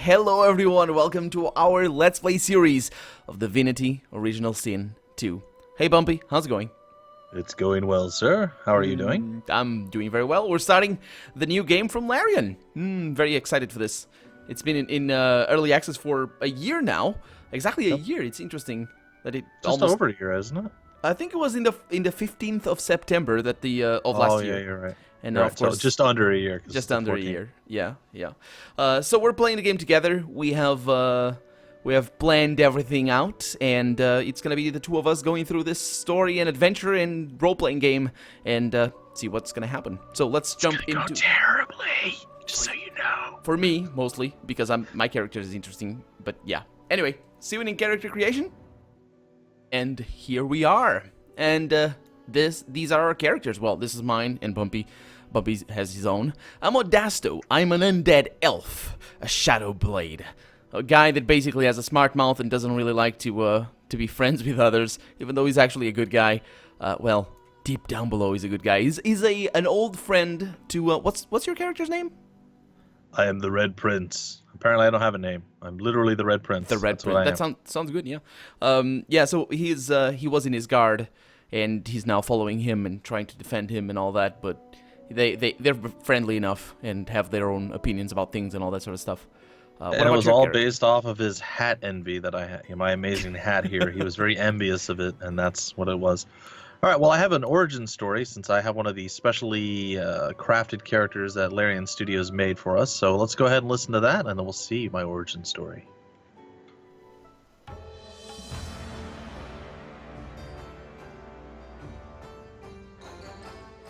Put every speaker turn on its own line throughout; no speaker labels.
hello everyone, welcome to our Let's Play series of Divinity Original Sin 2. Hey Bumpy, how's it going?
It's going well, sir. How are you doing?
I'm doing very well. We're starting the new game from Larian. Very excited for this. It's been in early access for a year now. Exactly a year. It's interesting that it
Just
almost
over a year, isn't it?
I think it was in the 15th of September that the of last year.
Oh yeah, you're right.
And now, of course,
so just under a year.
Just under a year. Yeah. So we're playing the game together. We have planned everything out, and it's gonna be the two of us going through this story and adventure and role-playing game, and see what's gonna happen. So let's jump into.
Go terribly, just so you know.
For me, mostly because my character is interesting. But yeah. Anyway, see you in character creation. And here we are. And these are our characters. Well, this is mine and Bumpy. Bumpy has his own. I'm Odasto. I'm an undead elf, a shadow blade, a guy that basically has a smart mouth and doesn't really like to be friends with others, even though he's actually a good guy. Well, deep down below, he's a good guy. He's an old friend to what's your character's name?
I am the Red Prince. Apparently, I don't have a name. I'm literally the Red Prince.
The Red Prince. That sounds good. Yeah. Yeah. So he was in his guard, and he's now following him and trying to defend him and all that, but. They're friendly enough and have their own opinions about things and all that sort of stuff.
And it was all based off of his hat envy that I had. My amazing hat here. He was very envious of it, and that's what it was. All right, well, I have an origin story since I have one of the specially crafted characters that Larian Studios made for us. So let's go ahead and listen to that, and then we'll see my origin story.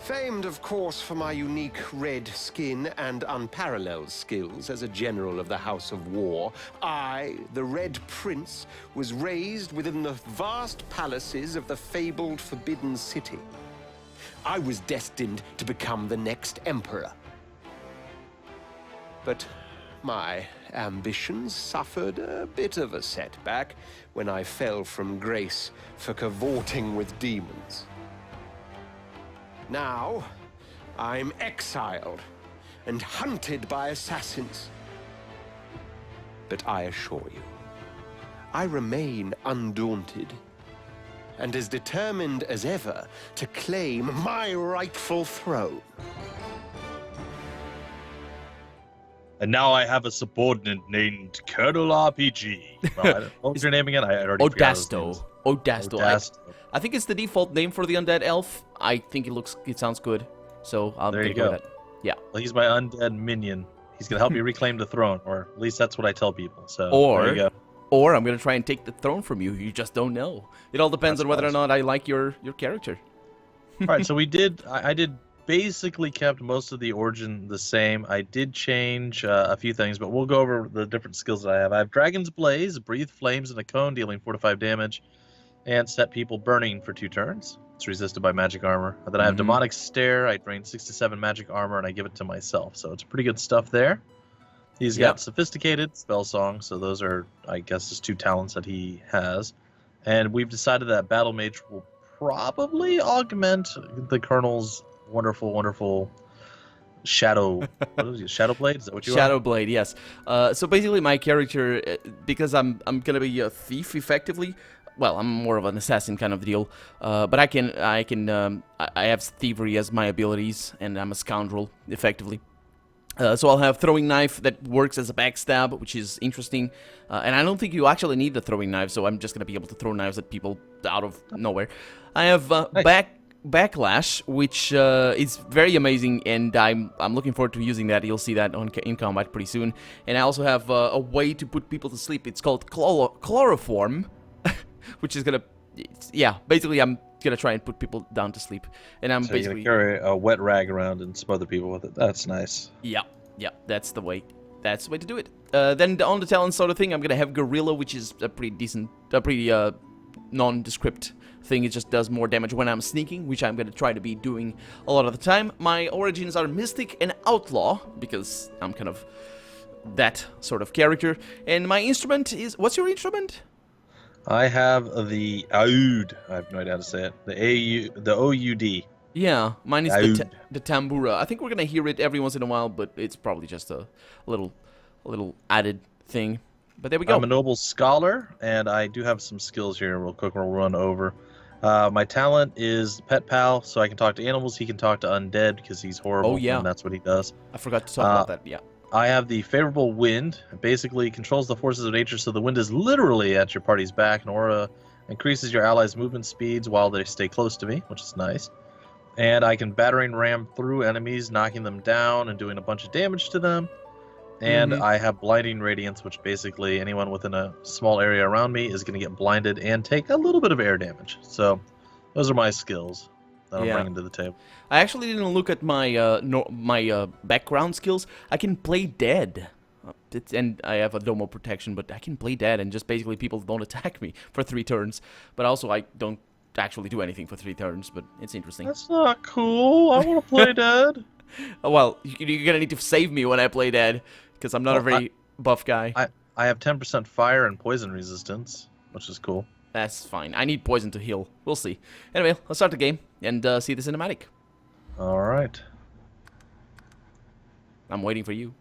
Famed, of course, for my unique red skin and unparalleled skills as a general of the House of War, I, the Red Prince, was raised within the vast palaces of the fabled Forbidden City. I was destined to become the next emperor. But my ambitions suffered a bit of a setback when I fell from grace for cavorting with demons. Now, I'm exiled and hunted by assassins. But I assure you, I remain undaunted and as determined as ever to claim my rightful throne.
And now I have a subordinate named Colonel RPG. Well, what was your name again? I already forgot his name.
Odasto. I think it's the default name for the undead elf. I think it sounds good, so I'll go with that. Yeah.
Well, he's my undead minion. He's gonna help me reclaim the throne, or at least that's what I tell people. So there you go.
Or I'm gonna try and take the throne from you. You just don't know. It all depends on whether or not I like your character.
All right. So I did basically kept most of the origin the same. I did change a few things, but we'll go over the different skills that I have. I have Dragon's Blaze, breathe flames in a cone, dealing 4 to 5 damage, and set people burning for 2 turns. It's resisted by magic armor. Then I have Demonic Stare. I drain 6 to 7 magic armor, and I give it to myself. So it's pretty good stuff there. He's got Sophisticated, Spell Song. So those are, I guess, just 2 talents that he has. And we've decided that Battle Mage will probably augment the Colonel's wonderful Shadow. What is it? Shadow Blade? Is that what you
Shadow Blade, yes. So basically, my character, because I'm gonna be a thief effectively. Well, I'm more of an assassin kind of deal, but I have thievery as my abilities, and I'm a scoundrel effectively. So I'll have throwing knife that works as a backstab, which is interesting, and I don't think you actually need the throwing knife, so I'm just gonna be able to throw knives at people out of nowhere. I have backlash, which is very amazing, and I'm looking forward to using that. You'll see that in combat pretty soon. And I also have a way to put people to sleep. It's called chloroform. Which is gonna, basically I'm gonna try and put people down to sleep, and I'm basically
gonna carry a wet rag around and smother people with it. That's nice.
Yeah, that's the way to do it. Then on the talent sort of thing, I'm gonna have Gorilla, which is a pretty nondescript thing. It just does more damage when I'm sneaking, which I'm gonna try to be doing a lot of the time. My origins are Mystic and Outlaw, because I'm kind of that sort of character. And my instrument is, what's your instrument?
I have the Aoud. I have no idea how to say it. The O-U-D.
Yeah, mine is the tambura. I think we're gonna hear it every once in a while, but it's probably just a little added thing. But there we go.
I'm a noble scholar, and I do have some skills here. Real quick, we'll run over. My talent is pet pal, so I can talk to animals. He can talk to undead because he's horrible,
Oh, yeah.
and that's what he does.
I forgot to talk about that. Yeah.
I have the favorable wind. It basically controls the forces of nature, so the wind is literally at your party's back. An aura increases your allies' movement speeds while they stay close to me, which is nice. And I can battering ram through enemies, knocking them down and doing a bunch of damage to them. And I have blinding radiance, which basically anyone within a small area around me is going to get blinded and take a little bit of air damage. So those are my skills that I'm bringing to the table.
I actually didn't look at my my background skills. I can play dead, and I have a domo protection, but I can play dead, and just basically people don't attack me for 3 turns. But also I don't actually do anything for 3 turns, but it's interesting.
That's not cool. I want to play dead.
Well, you're gonna need to save me when I play dead, because I'm not a very buff guy.
I have 10% fire and poison resistance, which is cool.
That's fine. I need poison to heal. We'll see. Anyway, let's start the game and see the cinematic.
All right.
I'm waiting for you.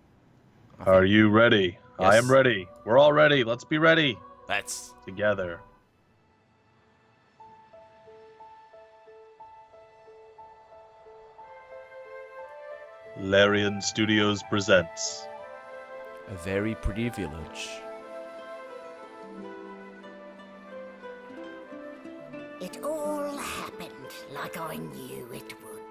Are you ready?
Yes.
I am ready. We're all ready. Let's be ready.
That's
Together. Larian Studios presents
a very pretty village.
It all happened like I knew it would.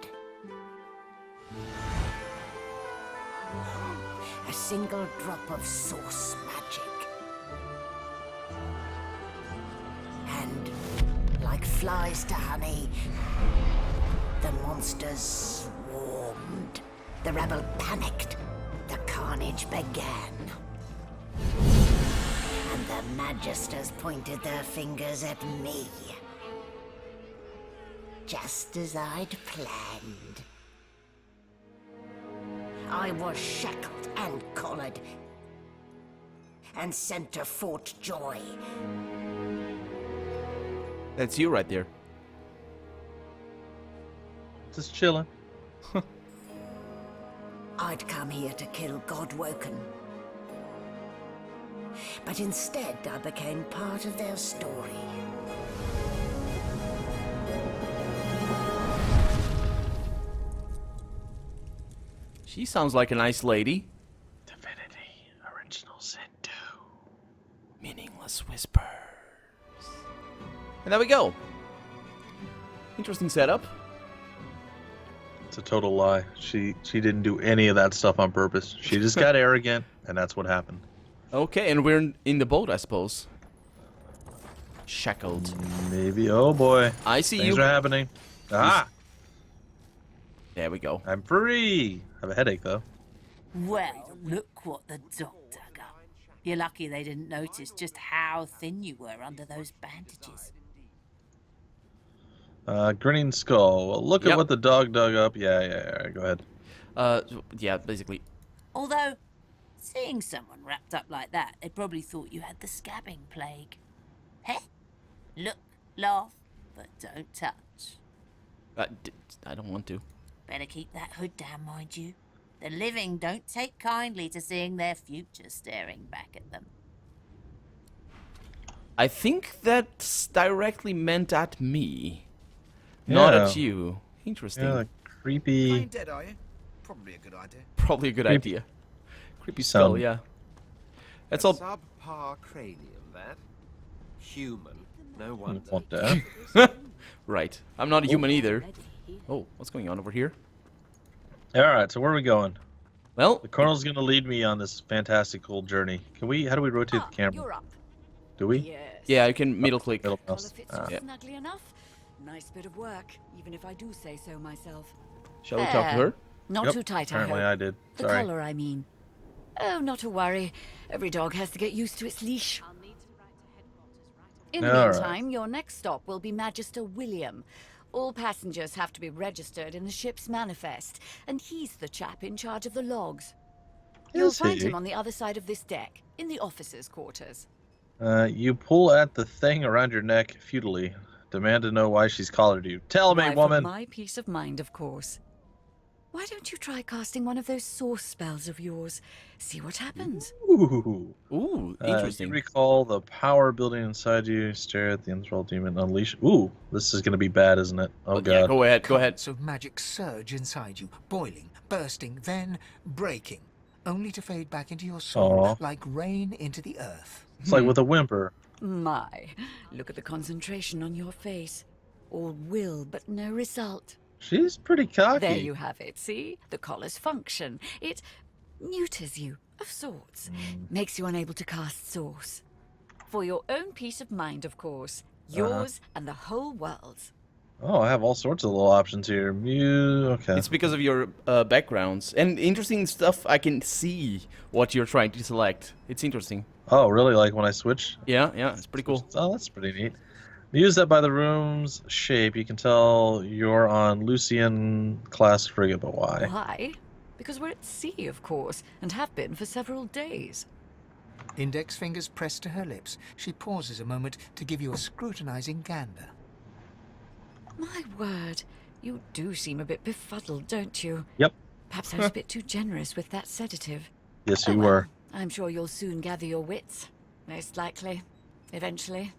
A single drop of source magic. And like flies to honey, the monsters swarmed. The rebel panicked. The carnage began. And the magisters pointed their fingers at me. Just as I'd planned. I was shackled and collared. And sent to Fort Joy.
That's you right there.
just chilling.
I'd come here to kill Godwoken. But instead, I became part of their story.
She sounds like a nice lady.
Divinity, original sin 2.
Meaningless whispers. And there we go. Interesting setup.
It's a total lie. She didn't do any of that stuff on purpose. She just got arrogant, and that's what happened.
Okay, and we're in the boat, I suppose. Shackled.
Maybe. Oh boy.
I see
Things
you.
are happening. Ah!
There we go.
I'm free. I have a headache though.
Well, look what the doc dug up. You're lucky they didn't notice just how thin you were under those bandages.
Grinning skull. Well, look
Yep.
at what the dog dug up. Yeah. Go ahead.
Yeah, basically.
Although, seeing someone wrapped up like that, they probably thought you had the scabbing plague. Heh? Look, laugh, but don't touch.
I don't want to.
Better keep that hood down, mind you. The living don't take kindly to seeing their future staring back at them.
I think that's directly meant at me. Not
Yeah.
at you. Interesting.
Yeah, creepy.
Playing dead, are you? Probably a good idea.
Probably a good
Creepy.
idea. Creepy skull,
Sound.
yeah. That's
A
all.
subpar cranium, that. Human. No wonder.
Want that?
Right. I'm not a human either. Oh, what's going on over here?
All right. So where are we going?
Well,
The Colonel's gonna lead me on this fantastical journey. Can we? How do we rotate the camera?
You're up.
Do we?
Yes.
yeah, you can middle click.
Middle
Collar
mouse.
fits
Ah.
you snugly enough. Nice bit of work, even if I do say so myself.
Shall we talk to her?
Not
Yep,
too tight, I
Apparently
hope.
I did.
The
Sorry.
collar, I mean. Oh, not to worry. Every dog has to get used to its leash. In the
All right.
meantime, your next stop will be Magister William. All passengers have to be registered in the ship's manifest, and he's the chap in charge of the logs. You'll
Is
find
he?
him on the other side of this deck, in the officers' quarters.
You pull at the thing around your neck futilely. Demand to know why she's collared you. Tell me,
Why, for
woman.
my peace of mind, of course. Why don't you try casting one of those source spells of yours? See what happens.
Ooh.
Ooh,
You
interesting.
recall the power building inside you. Stare at the enthralled demon. Unleash. Ooh, this is gonna be bad, isn't it? Oh god.
Yeah, go ahead, go ahead.
Currents of magic surge inside you, boiling, bursting, then breaking, only to fade back into your soul
Aw.
like rain into the earth.
It's like with a whimper.
My, look at the concentration on your face. All will, but no result.
She's pretty cocky.
There you have it, see? The collar's function. It neuters you, of sorts. Makes you unable to cast source. For your own peace of mind, of course. Yours and the whole world's.
Oh, I have all sorts of little options here. Okay.
It's because of your backgrounds and interesting stuff. I can see what you're trying to select. It's interesting.
Oh, really? Like when I switch?
Yeah, it's pretty cool.
Oh, that's pretty neat. Use that by the room's shape. You can tell you're on Lucian class frigate, but why?
Why? Because we're at sea, of course, and have been for several days.
Index fingers pressed to her lips, she pauses a moment to give you a scrutinizing gander.
My word, you do seem a bit befuddled, don't you?
Yep.
Perhaps I was a bit too generous with that sedative.
Yes,
Oh,
you
well,
were.
I'm sure you'll soon gather your wits. Most likely. Eventually.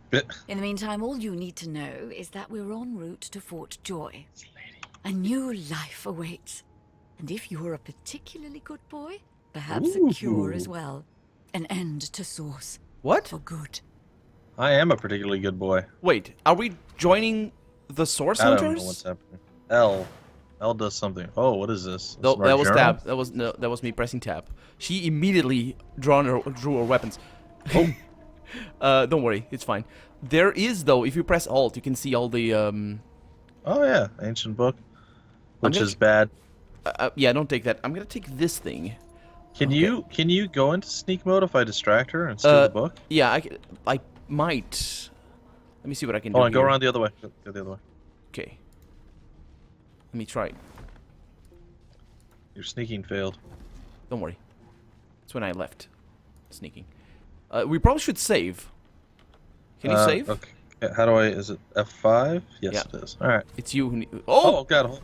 Bit.
In the meantime, all you need to know is that we're en route to Fort Joy. A new life awaits. And if you're a particularly good boy, perhaps a cure as well. An end to Source.
What?
For good.
I am a particularly good boy.
Wait, are we joining the Source
I don't
Hunters?
know what's happening. L does something. Oh, what is this?
No,
This is
that was
our
tab. That was me pressing tab. She immediately drew her weapons.
Oh.
Don't worry, it's fine. There is though, if you press Alt, you can see all the
Oh yeah, ancient book, which
gonna-
is bad.
yeah, don't take that. I'm gonna take this thing.
Can you go into sneak mode if I distract her and steal the book?
Yeah, I might. Let me see what I can do.
Hold on, go
here.
around the other way. Go the other way.
Okay. Let me try it.
Your sneaking failed.
Don't worry. That's when I left. Sneaking. We probably should save. Can you save?
Okay. Yeah, how do I? Is it F5? Yes,
Yeah.
it is. All right.
It's you who.
Oh God.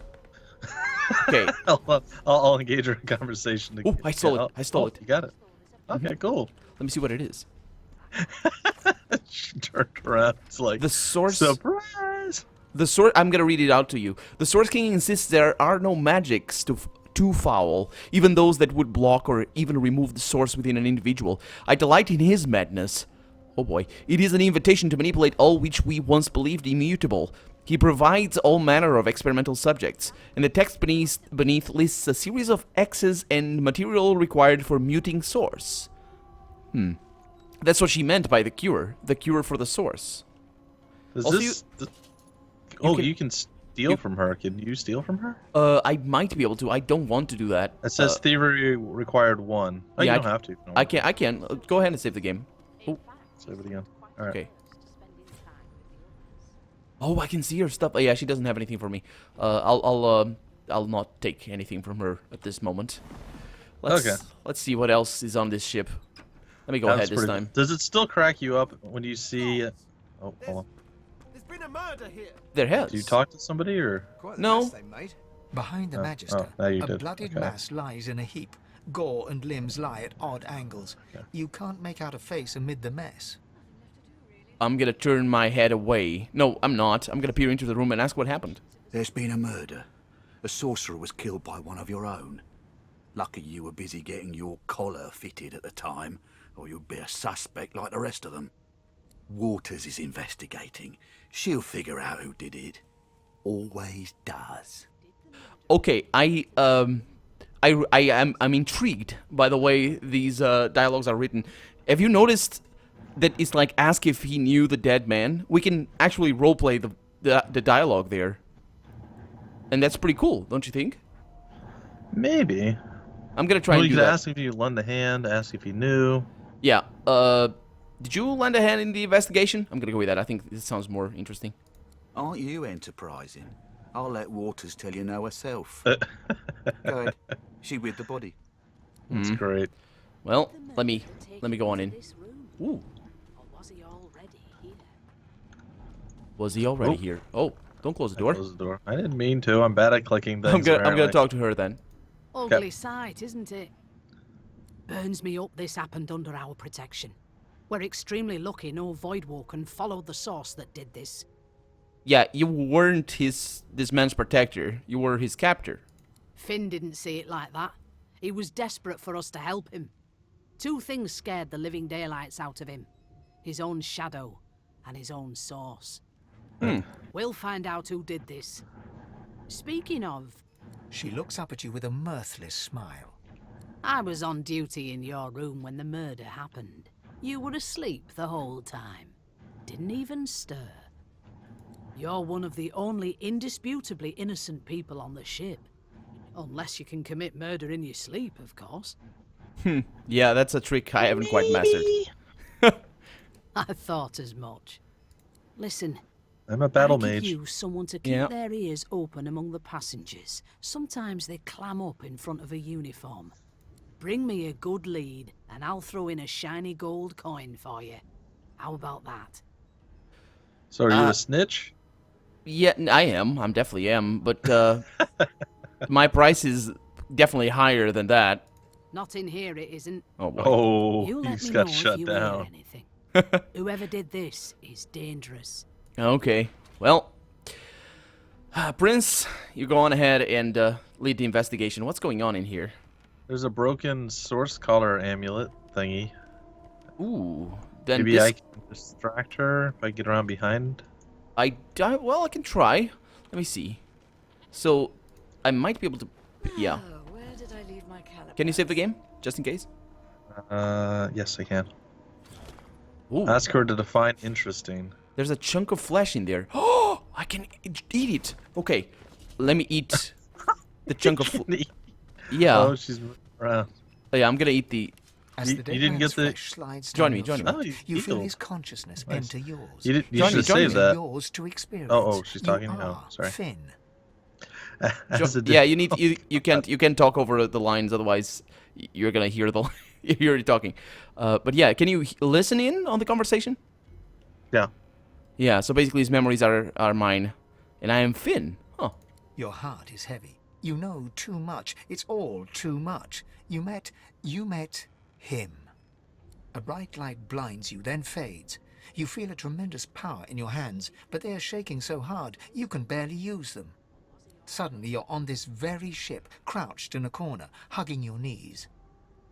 Okay.
I'll engage her in conversation.
Oh, I stole it. I stole it.
You got it. Okay, cool.
Let me see what it is.
She turned around. It's like
The source.
surprise.
The source. I'm gonna read it out to you. The Source King insists there are no magics too foul, even those that would block or even remove the source within an individual. I delight in his madness. Oh boy. It is an invitation to manipulate all which we once believed immutable. He provides all manner of experimental subjects, and the text beneath lists a series of X's and material required for muting source. That's what she meant by the cure for the source.
Does
Also,
this?
can-
You can steal from her. Can you steal from her?
I might be able to. I don't want to do that.
It says thievery required 1. Oh,
yeah,
you don't have to. No.
I can. Go ahead and save the game. Oh,
Save it again. All right.
okay. Oh, I can see her stuff. Oh, yeah, she doesn't have anything for me. I'll not take anything from her at this moment.
Okay.
Let's see what else is on this ship. Let me go
That's
ahead this
pretty-
time.
Does it still crack you up when you see? Oh, hold on.
There's been a murder here.
There has.
Do you talk to somebody or?
Quite the
No.
mess they made.
Behind the Magister,
now you
a
did.
bloodied
Okay.
mass lies in a heap. Gore and limbs lie at odd angles. You can't make out a face amid the mess.
I'm gonna turn my head away. No, I'm not. I'm gonna peer into the room and ask what happened.
There's been a murder. A sorcerer was killed by one of your own. Lucky you were busy getting your collar fitted at the time, or you'd be a suspect like the rest of them. Waters is investigating. She'll figure out who did it. Always does.
Okay, I'm intrigued by the way these dialogues are written. Have you noticed that it's like ask if he knew the dead man? We can actually roleplay the dialogue there, and that's pretty cool, don't you think?
Maybe.
I'm gonna try
Well,
and
you
do
could
that.
ask if you lend a hand. Ask if you knew.
Yeah. Did you lend a hand in the investigation? I'm gonna go with that. I think this sounds more interesting.
Aren't you enterprising? I'll let Waters tell you no herself. Go ahead. She with the body.
That's great.
Well, let me go on in. Ooh.
Or was he already here?
Was he already
Oh.
here? Oh. Don't close the
I
door.
closed the door. I didn't mean to. I'm bad at clicking things.
I'm gonna
apparently.
talk to her then.
Ugly sight, isn't it? Burns me up this happened under our protection. We're extremely lucky no Voidwalker followed the source that did this.
Yeah, you weren't this man's protector. You were his captor.
Finn didn't see it like that. He was desperate for us to help him. Two things scared the living daylights out of him. His own shadow and his own source. We'll find out who did this. Speaking of,
She looks up at you with a mirthless smile.
I was on duty in your room when the murder happened. You were asleep the whole time. Didn't even stir. You're one of the only indisputably innocent people on the ship. Unless you can commit murder in your sleep, of course.
Yeah, that's a trick I haven't quite mastered.
I thought as much. Listen,
I'm a battle
I could
mage.
use someone to keep their ears open among the passengers. Sometimes they clam up in front of a uniform. Bring me a good lead, and I'll throw in a shiny gold coin for you. How about that?
So are you a snitch?
Yeah, I am. I'm definitely am. But my price is definitely higher than that.
Not in here, it isn't.
Oh boy.
Oh,
You
he
let me
got
know
shut
if you hear
down.
anything. Whoever did this is dangerous.
Okay. Well, Prince, you go on ahead and lead the investigation. What's going on in here?
There's a broken source collar amulet thingy.
Ooh. Then
Maybe
this...
I can distract her if I get around behind.
Well, I can try. Let me see. So, I might be able to... Yeah.
Oh, where did I leave my caliber?
Can you save the game? Just in case?
Yes, I can.
Ooh.
Ask her to define interesting.
There's a chunk of flesh in there. Oh, I can eat it. Okay, let me eat the chunk of flesh. Yeah.
Oh, she's around.
Yeah, I'm gonna eat the...
As
You
the
didn't
dead
get
man's
the-
flesh slides
Join
down
me,
your
join me.
Oh,
throat, you feel
healed.
his consciousness
Nice.
enter yours.
You should
Johnny,
have
Johnny.
saved that.
Yours to experience.
Oh, she's talking
You
now.
are
Sorry.
Finn.
Yeah, you need you can't talk over the lines, otherwise you're gonna hear the you're talking. But yeah, can you listen in on the conversation?
Yeah.
Yeah. So basically, his memories are mine, and I am Finn. Huh.
Your heart is heavy. You know too much. It's all too much. You met him. A bright light blinds you, then fades. You feel a tremendous power in your hands, but they are shaking so hard you can barely use them. Suddenly you're on this very ship, crouched in a corner, hugging your knees.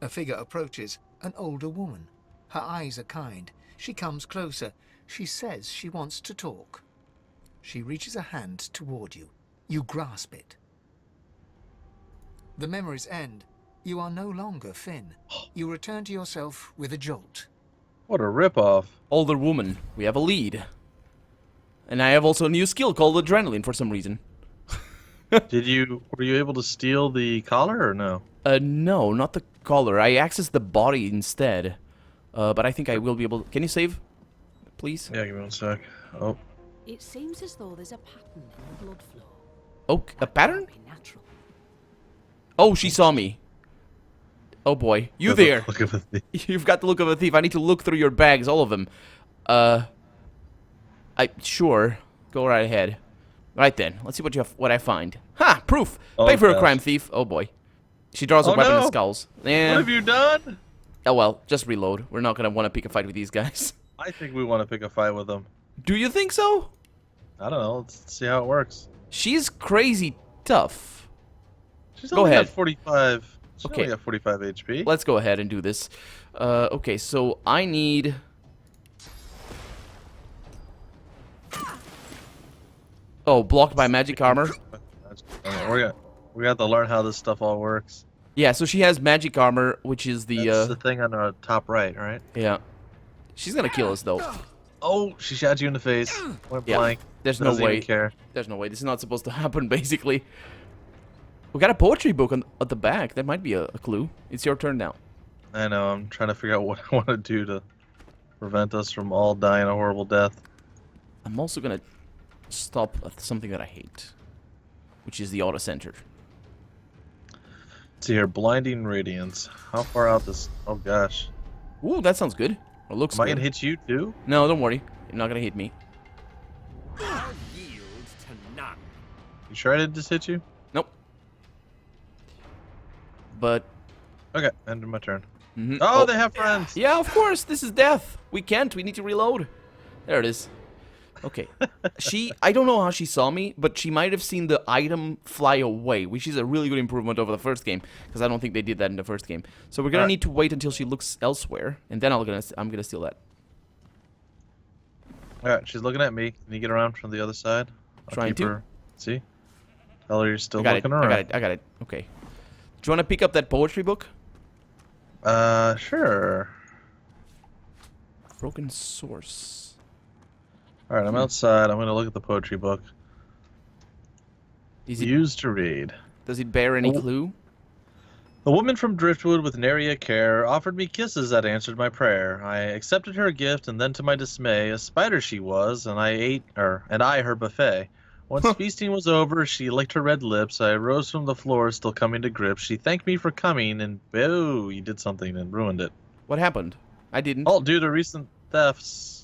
A figure approaches, an older woman. Her eyes are kind. She comes closer. She says she wants to talk. She reaches a hand toward you. You grasp it. The memories end. You are no longer Finn. You return to yourself with a jolt.
What a ripoff.
Older woman. We have a lead, and I have also a new skill called adrenaline for some reason.
Were you able to steal the collar or no?
No, not the collar. I accessed the body instead. But I think I will be able... Can you save, please?
Yeah, give me 1 sec. Oh,
It seems as though there's a pattern in the blood flow.
Oh, a pattern?
Be natural.
Oh, she saw me. Oh boy, you
got the
there?
look of a thief.
You've got the look of a thief. I need to look through your bags, all of them. Sure. Go right ahead. Right then, let's see what I find. Ha! Proof.
Oh,
Pay for a
gosh.
crime, thief. Oh boy. She draws a
Oh,
weapon and
no.
skulls.
What
Yeah.
have you done?
Oh well, just reload. We're not gonna want to pick a fight with these guys.
I think we want to pick a fight with them.
Do you think so?
I don't know. Let's see how it works.
She's crazy tough.
She's
Go
only
ahead.
got 45. She's
Okay.
only got 45 HP.
Let's go ahead and do this. Okay, so I need... Oh, blocked by magic armor.
We got to learn how this stuff all works.
Yeah, so she has magic armor, which is the...
That's the thing on the top right, right?
Yeah. She's gonna kill us, though.
Oh, she shot you in the face. Point
Yeah,
blank.
there's no
Doesn't
way.
even care.
There's no way. This is not supposed to happen, basically. We got a poetry book at the back. That might be a clue. It's your turn now.
I know. I'm trying to figure out what I want to do to prevent us from all dying a horrible death.
I'm also gonna stop at something that I hate, which is the auto center.
Let's see here. Blinding radiance. How far out this? Oh gosh.
Ooh, that sounds good. Or looks
Am I
good.
gonna hit you too?
No, don't worry. You're not gonna hit me.
I'll yield to
You sure I didn't just hit you?
Nope. But
Okay, end of my turn.
mhm.
Oh, they have friends.
Yeah, of course. This is death. We can't. We need to reload. There it is. Okay. I don't know how she saw me, but she might have seen the item fly away, which is a really good improvement over the first game, because I don't think they did that in the first game. So we're gonna need to wait until she looks elsewhere, and then I'm gonna steal that.
All right, she's looking at me. Can you get around from the other side? I'll
Trying
keep
to.
her- See? Tell her you're still
I got it.
looking
I
around.
got it. I got it. Okay. Do you want to pick up that poetry book?
Sure.
Broken source.
All right, I'm outside. I'm gonna look at the poetry book.
Is it,
Used to read.
does it bear any
Oh.
clue?
A woman from Driftwood with nary a care offered me kisses that answered my prayer. I accepted her gift, and then to my dismay, a spider she was, and I her buffet. Once feasting was over, she licked her red lips. I rose from the floor, still coming to grips. She thanked me for coming, and oh, you did something and ruined it.
What happened? I didn't.
Oh, due to recent thefts.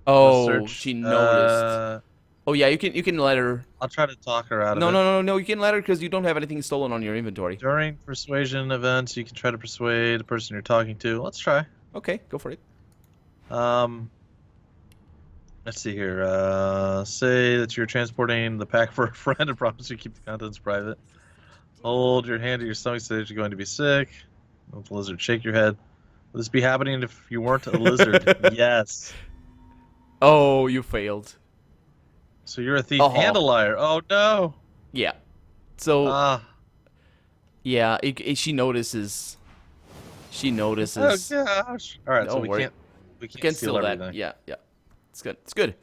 Oh,
search,
she noticed. Oh yeah, you can let her.
I'll try to talk her out
No,
of it.
no. You can let her because you don't have anything stolen on your inventory.
During persuasion events, you can try to persuade the person you're talking to. Let's try.
Okay, go for it.
Let's see here. Say that you're transporting the pack for a friend and promise you keep the contents private. Hold your hand to your stomach, say that you're going to be sick. Let the lizard shake your head. Would this be happening if you weren't a lizard? Yes.
Oh, you failed.
So you're a thief and a liar. Oh no.
Yeah. So
Ah.
yeah, she notices. She notices.
Oh gosh. All right, so
Don't
we
worry.
can't
You can
steal
that.
everything.
Yeah. It's good. It's good.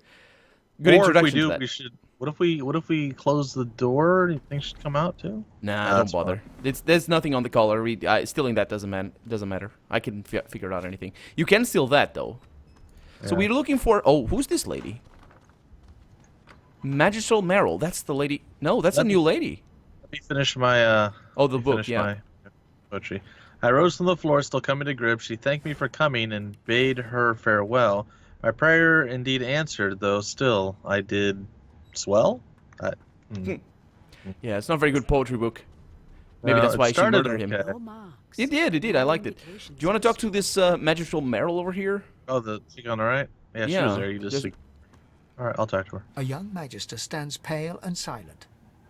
Good
Or
introduction
if we do,
to that.
we should. What if we close the door? Do you think she'd come out too?
Nah,
No,
don't
that's
bother.
fine.
There's nothing on the collar. Stealing that doesn't matter. I can figure out anything. You can steal that though. So
Yeah.
we're looking for. Oh, who's this lady? Magistral Merrill. That's the lady. No, that's a new lady.
Let me finish my.
Oh, the
let me
book.
finish
Yeah.
my poetry. I rose from the floor, still coming to grips. She thanked me for coming and bade her farewell. My prayer indeed answered, though still I did swell.
Yeah, it's not a very good poetry book. Maybe
No,
that's
it
why she
started
murdered him.
okay.
Your marks.
It did. I liked it. Do you want to talk to this Magistral Merrill over here?
Oh, the chick on the right? Yeah, she
Yeah,
was there. You just. All right, I'll talk to her.
A young magister stands pale and silent.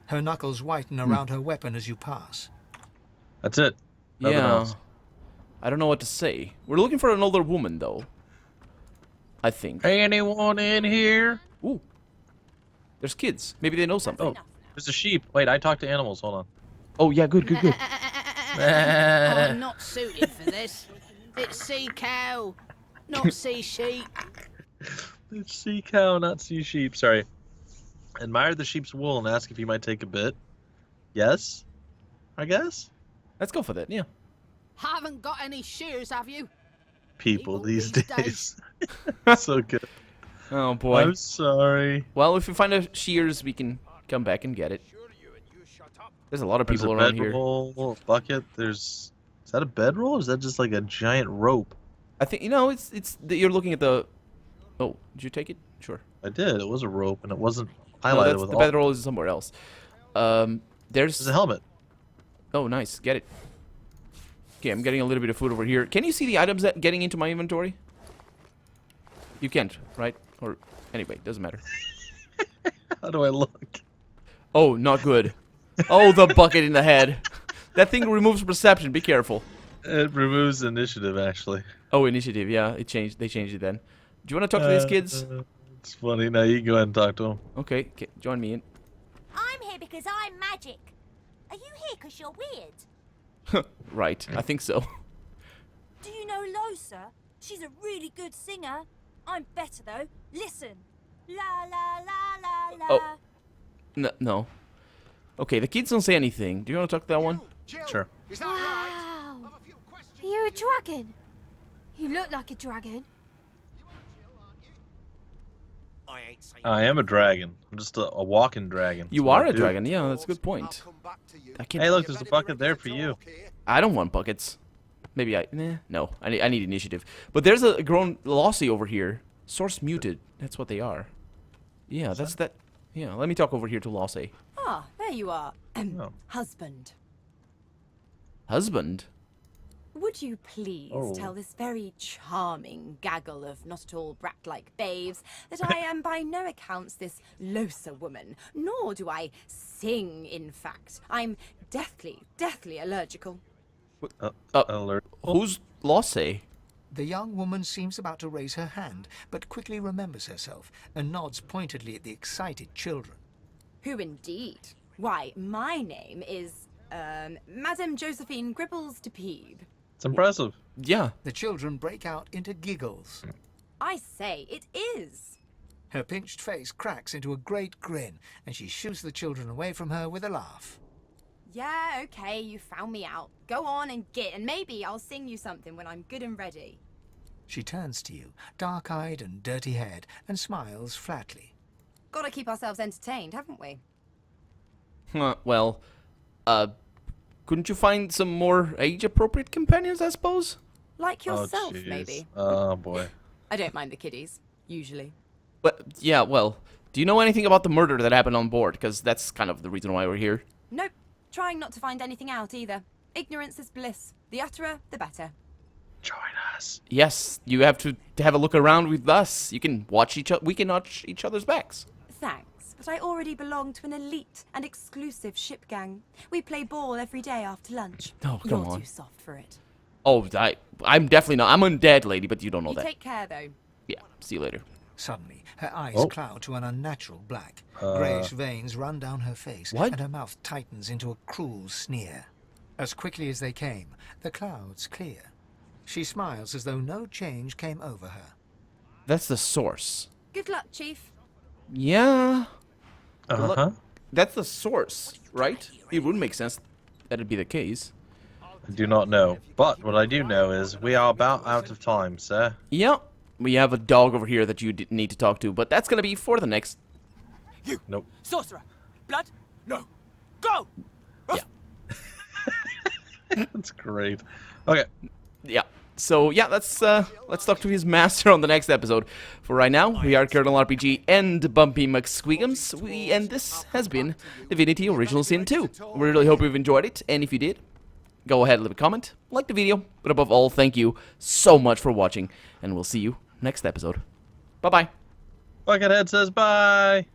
Her knuckles whiten around her weapon as you pass.
That's it. Nothing
Yeah.
else.
I don't know what to say. We're looking for an older woman, though. I think.
Anyone in here?
Ooh. There's kids. Maybe they know something.
Oh, there's a sheep. Wait, I talk to animals. Hold on.
Oh, yeah, good.
I'm not suited for this. It's sea cow, not sea sheep.
It's sea cow, not sea sheep. Sorry. Admire the sheep's wool and ask if you might take a bit. Yes? I guess?
Let's go for that, yeah.
Haven't got any shears, have you?
People these days. So good.
Oh, boy.
I'm sorry.
Well, if we find a shears, we can come back and get it. There's a lot of
There's
people
a
around here.
bedroll, bucket. Is that a bedroll or is that just like a giant rope?
I think, you're looking at the... Oh, did you take it? Sure.
I did. It was a rope and it wasn't
No,
highlighted
that's,
with
the
all.
bedroll is somewhere else. There's
a helmet.
Oh, nice. Get it. Okay, I'm getting a little bit of food over here. Can you see the items that getting into my inventory? You can't, right? Or anyway, doesn't matter.
How do I look?
Oh, not good. Oh, the bucket in the head. That thing removes perception. Be careful.
It removes initiative, actually.
Oh, initiative. Yeah, it changed. They changed it then. Do you want to talk to these kids?
It's funny. Now you can go ahead and talk to them.
Okay, join me in.
I'm here because I'm magic. Are you here because you're weird?
Right, I think so.
Do you know Losa? She's a really good singer. I'm better though. Listen. La la la la la.
Oh. No. Okay, the kids don't say anything. Do you want to talk to that one?
Sure.
Wow. Are you a dragon? You look like a dragon.
I am a dragon. I'm just a walking dragon.
You are a dragon. Yeah, that's a good point.
Hey, look, there's a bucket there for you.
I don't want buckets. Maybe no. I need initiative. But there's a grown Lossie over here. Source muted. That's what they are. Yeah, that's that. Yeah, let me talk over here to Lossie.
you are.
Oh.
Husband.
Husband?
Would you please tell this very charming gaggle of not at all brat-like babes that I am by no accounts this Losa woman, nor do I sing, in fact. I'm deathly allergical.
Alert.
Who's Losse?
The young woman seems about to raise her hand, but quickly remembers herself and nods pointedly at the excited children.
Who indeed? Why, my name is, Madame Josephine Gribbles de Peeb.
It's impressive.
Yeah.
The children break out into giggles.
I say, it is.
Her pinched face cracks into a great grin, and she shoos the children away from her with a laugh.
Yeah, okay, you found me out. Go on and git, and maybe I'll sing you something when I'm good and ready.
She turns to you, dark-eyed and dirty-haired, and smiles flatly.
Gotta keep ourselves entertained, haven't we?
Well, couldn't you find some more age-appropriate companions, I suppose?
Like yourself,
jeez.
maybe.
Oh, boy.
I don't mind the kiddies, usually.
But, yeah, well, do you know anything about the murder that happened on board? Because that's kind of the reason why we're here.
Nope. Trying not to find anything out, either. Ignorance is bliss. The utterer, the better.
Join us.
Yes, you have to have a look around with us. You can watch we can watch each other's backs.
Thanks, but I already belong to an elite and exclusive ship gang. We play ball every day after lunch.
Oh, come
You're
on.
too soft for it.
Oh, I'm definitely not. I'm undead, lady, but you don't know
You
that.
take care, though.
Yeah, see you later.
Suddenly, her eyes
Oh.
cloud to an unnatural black. Greyish veins run down her face,
What?
and her mouth tightens into a cruel sneer. As quickly as they came, the clouds clear. She smiles as though no change came over her.
That's the source.
Good luck, Chief.
Yeah.
Uh-huh.
That's the source, right? It would make sense that'd be the case.
I do not know. But what I do know is we are about out of time, sir.
Yeah. We have a dog over here that you need to talk to, but that's gonna be for the next.
You!
Nope.
Sorcerer! Blood? No! Go!
That's great. Okay.
Yeah. So yeah, let's talk to his master on the next episode. For right now, we are Colonel RPG and Bumpy McSquigums. And this has been Divinity Original Sin 2. We really hope you've enjoyed it, and if you did, go ahead and leave a comment, like the video, but above all, thank you so much for watching, and we'll see you next episode. Bye bye.
Buckethead says bye.